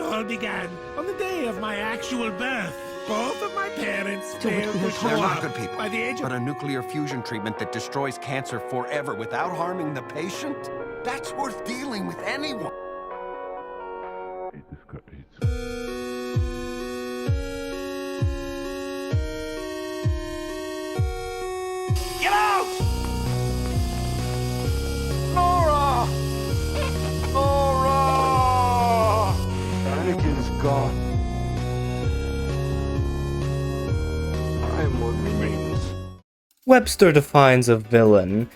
It all began on the day of my actual birth. Both of my parents failed to show They're not up good people. by the age of... But a nuclear fusion treatment that destroys cancer forever without harming the patient? That's worth dealing with anyone. Get out! Nora! Nora! Anakin's gone. I'm what remains. Webster defines a villain.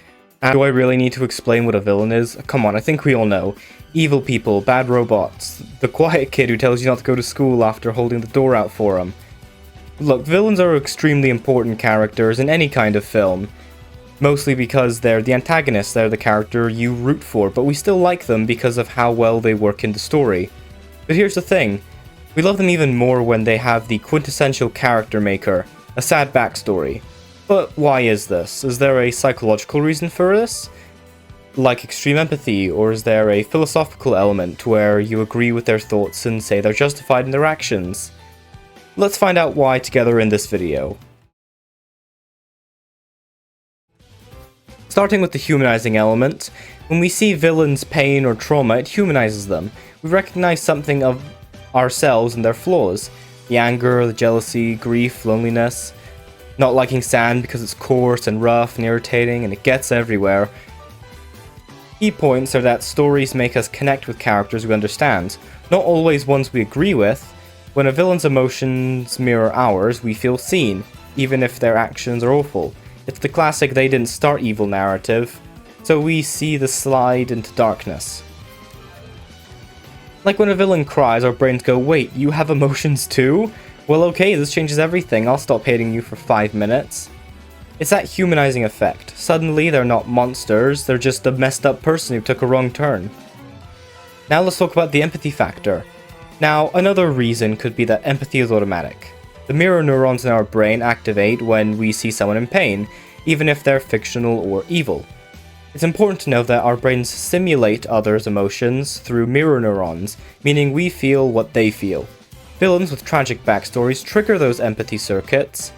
And do I really need to explain what a villain is? Come on, I think we all know. Evil people, bad robots, the quiet kid who tells you not to go to school after holding the door out for him. Look, villains are extremely important characters in any kind of film. Mostly because they're the antagonists, they're the character you root for, but we still like them because of how well they work in the story. But here's the thing, we love them even more when they have the quintessential character maker, a sad backstory. But why is this? Is there a psychological reason for this? Like extreme empathy, or is there a philosophical element where you agree with their thoughts and say they're justified in their actions? Let's find out why together in this video. Starting with the humanizing element, when we see villains' pain or trauma, it humanizes them. We recognize something of ourselves and their flaws. The anger, the jealousy, grief, loneliness. Not liking sand because it's coarse and rough and irritating and it gets everywhere. Key points are that stories make us connect with characters we understand, not always ones we agree with. When a villain's emotions mirror ours, we feel seen, even if their actions are awful. It's the classic they didn't start evil narrative, so we see the slide into darkness. Like when a villain cries, our brains go, wait, you have emotions too? Well okay, this changes everything, I'll stop hating you for 5 minutes. It's that humanizing effect. Suddenly they're not monsters, they're just a messed up person who took a wrong turn. Now let's talk about the empathy factor. Now, another reason could be that empathy is automatic. The mirror neurons in our brain activate when we see someone in pain, even if they're fictional or evil. It's important to know that our brains simulate others' emotions through mirror neurons, meaning we feel what they feel. Villains with tragic backstories trigger those empathy circuits,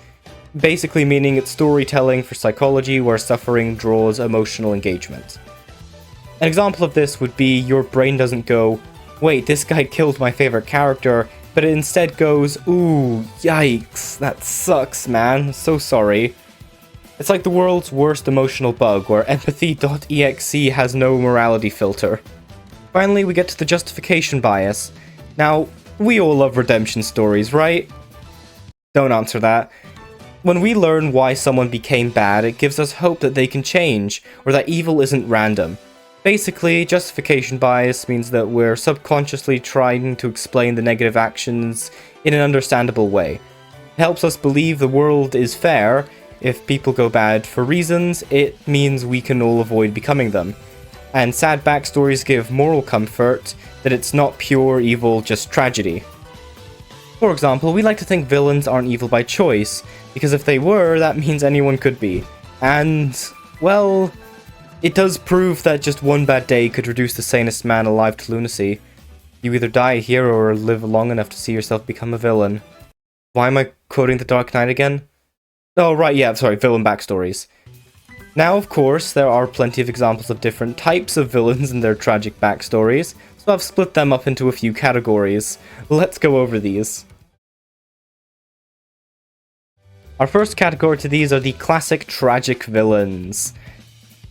basically meaning it's storytelling for psychology where suffering draws emotional engagement. An example of this would be your brain doesn't go, wait, this guy killed my favorite character, but it instead goes, ooh, yikes, that sucks, man, so sorry. It's like the world's worst emotional bug, where empathy.exe has no morality filter. Finally, we get to the justification bias. Now, we all love redemption stories, right? Don't answer that. When we learn why someone became bad, it gives us hope that they can change, or that evil isn't random. Basically, justification bias means that we're subconsciously trying to explain the negative actions in an understandable way. It helps us believe the world is fair. If people go bad for reasons, it means we can all avoid becoming them. And sad backstories give moral comfort that it's not pure evil, just tragedy. For example, we like to think villains aren't evil by choice, because if they were, that means anyone could be. And, well, it does prove that just one bad day could reduce the sanest man alive to lunacy. You either die a hero or live long enough to see yourself become a villain. Why am I quoting The Dark Knight again? Oh right, yeah, sorry, villain backstories. Now, of course, there are plenty of examples of different types of villains and their tragic backstories, so I've split them up into a few categories. Let's go over these. Our first category to these are the classic tragic villains.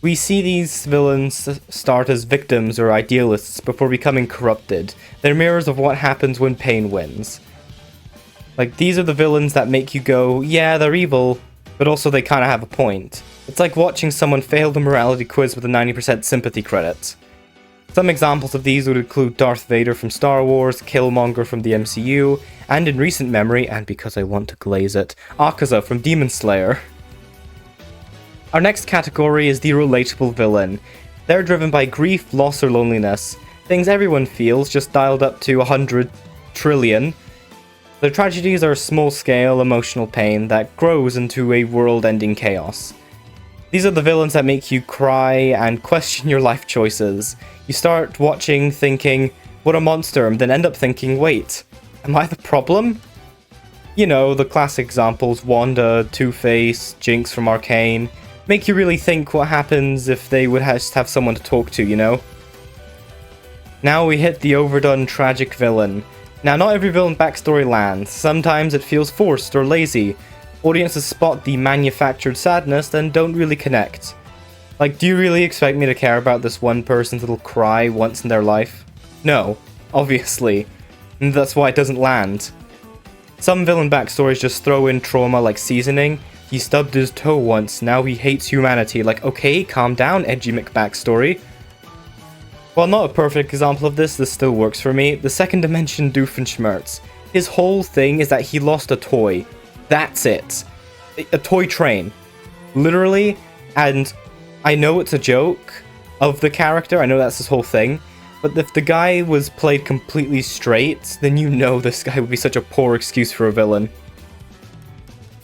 We see these villains start as victims or idealists before becoming corrupted. They're mirrors of what happens when pain wins. Like, these are the villains that make you go, yeah, they're evil, but also they kind of have a point. It's like watching someone fail the morality quiz with a 90% sympathy credit. Some examples of these would include Darth Vader from Star Wars, Killmonger from the MCU, and in recent memory, and because I want to glaze it, Akaza from Demon Slayer. Our next category is the relatable villain. They're driven by grief, loss, or loneliness. Things everyone feels, just dialed up to 100 trillion. Their tragedies are small-scale emotional pain that grows into a world-ending chaos. These are the villains that make you cry and question your life choices. You start watching thinking, what a monster, and then end up thinking, wait, am I the problem? You know, the classic examples, Wanda, Two-Face, Jinx from Arcane, make you really think what happens if they would just have someone to talk to, you know? Now we hit the overdone tragic villain. Now, not every villain backstory lands. Sometimes it feels forced or lazy. Audiences spot the manufactured sadness, then don't really connect. Like, do you really expect me to care about this one person's little cry once in their life? No, obviously. And that's why it doesn't land. Some villain backstories just throw in trauma like seasoning. He stubbed his toe once, now he hates humanity. Like, okay, calm down, edgy McBackstory. While not a perfect example of this still works for me. The second dimension Doofenshmirtz. His whole thing is that he lost a toy. That's it. A toy train. Literally, and I know it's a joke of the character, I know that's his whole thing, but if the guy was played completely straight, then you know this guy would be such a poor excuse for a villain.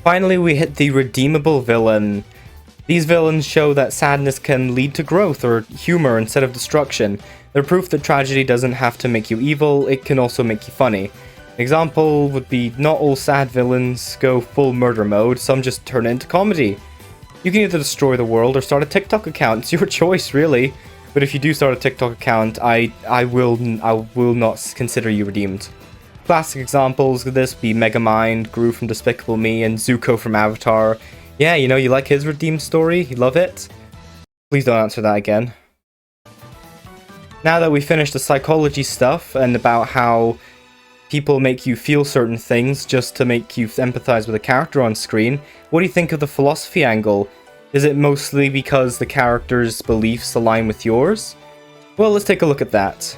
Finally, we hit the redeemable villain. These villains show that sadness can lead to growth or humor instead of destruction. They're proof that tragedy doesn't have to make you evil, it can also make you funny. Example would be not all sad villains go full murder mode, some just turn into comedy. You can either destroy the world or start a TikTok account, it's your choice really. But if you do start a TikTok account, I will not consider you redeemed. Classic examples of this be Megamind, Gru from Despicable Me, and Zuko from Avatar. Yeah, you know, you like his redeemed story? You love it? Please don't answer that again. Now that we finished the psychology stuff and about how people make you feel certain things just to make you empathize with a character on screen, what do you think of the philosophy angle? Is it mostly because the character's beliefs align with yours? Well, let's take a look at that.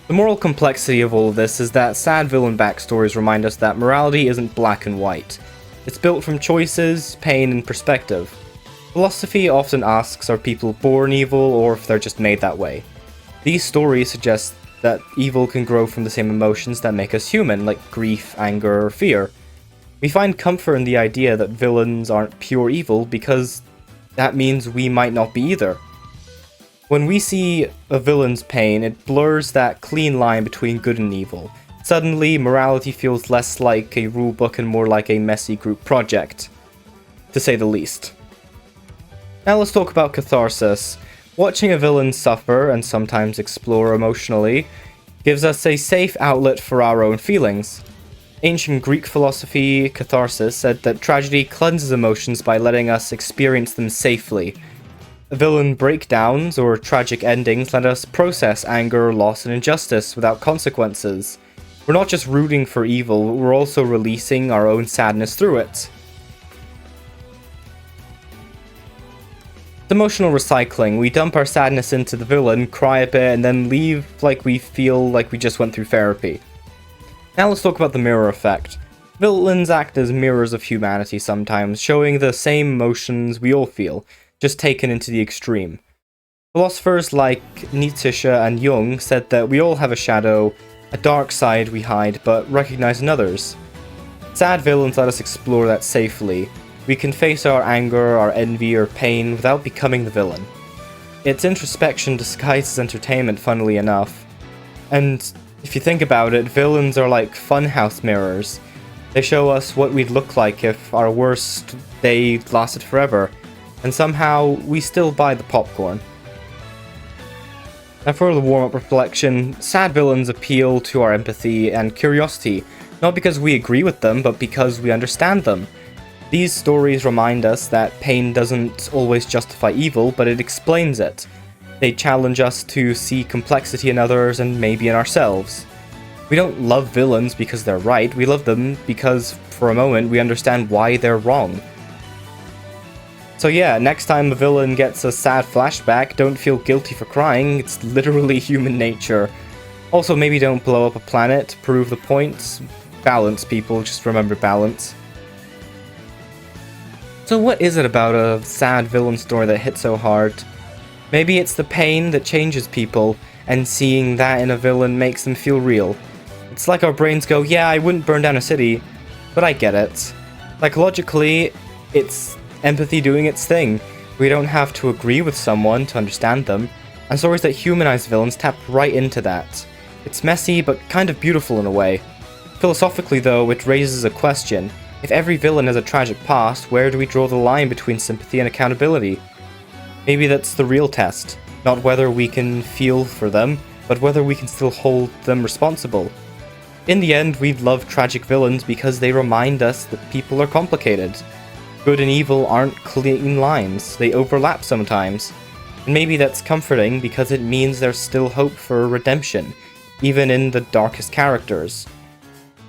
The moral complexity of all of this is that sad villain backstories remind us that morality isn't black and white. It's built from choices, pain, and perspective. Philosophy often asks, are people born evil or if they're just made that way? These stories suggest that evil can grow from the same emotions that make us human, like grief, anger, or fear. We find comfort in the idea that villains aren't pure evil because that means we might not be either. When we see a villain's pain, it blurs that clean line between good and evil. Suddenly, morality feels less like a rulebook and more like a messy group project, to say the least. Now let's talk about catharsis. Watching a villain suffer, and sometimes explore emotionally, gives us a safe outlet for our own feelings. Ancient Greek philosophy, catharsis, said that tragedy cleanses emotions by letting us experience them safely. Villain breakdowns or tragic endings let us process anger, loss, and injustice without consequences. We're not just rooting for evil, we're also releasing our own sadness through it. It's emotional recycling. We dump our sadness into the villain, cry a bit, and then leave like we feel like we just went through therapy. Now let's talk about the mirror effect. Villains act as mirrors of humanity sometimes, showing the same emotions we all feel, just taken into the extreme. Philosophers like Nietzsche and Jung said that we all have a shadow, a dark side we hide but recognize in others. Sad villains let us explore that safely. We can face our anger, our envy, or pain without becoming the villain. It's introspection disguised as entertainment, funnily enough. And if you think about it, villains are like funhouse mirrors. They show us what we'd look like if our worst day lasted forever, and somehow we still buy the popcorn. Now for the warm-up reflection, sad villains appeal to our empathy and curiosity, not because we agree with them, but because we understand them. These stories remind us that pain doesn't always justify evil, but it explains it. They challenge us to see complexity in others and maybe in ourselves. We don't love villains because they're right, we love them because, for a moment, we understand why they're wrong. So yeah, next time a villain gets a sad flashback, don't feel guilty for crying, it's literally human nature. Also, maybe don't blow up a planet to prove the point. Balance, people, just remember balance. So what is it about a sad villain story that hits so hard? Maybe it's the pain that changes people, and seeing that in a villain makes them feel real. It's like our brains go, yeah, I wouldn't burn down a city, but I get it. Psychologically, it's empathy doing its thing. We don't have to agree with someone to understand them, and stories that humanize villains tap right into that. It's messy, but kind of beautiful in a way. Philosophically though, it raises a question. If every villain has a tragic past, where do we draw the line between sympathy and accountability? Maybe that's the real test. Not whether we can feel for them, but whether we can still hold them responsible. In the end, we love tragic villains because they remind us that people are complicated. Good and evil aren't clean lines, they overlap sometimes. And maybe that's comforting because it means there's still hope for redemption, even in the darkest characters.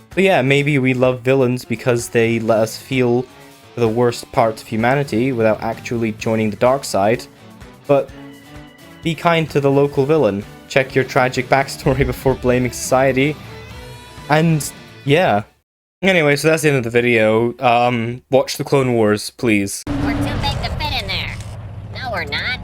But yeah, maybe we love villains because they let us feel for the worst parts of humanity without actually joining the dark side. But be kind to the local villain. Check your tragic backstory before blaming society. And yeah. Anyway, so that's the end of the video. Watch the Clone Wars, please. We're too big to fit in there. No, we're not.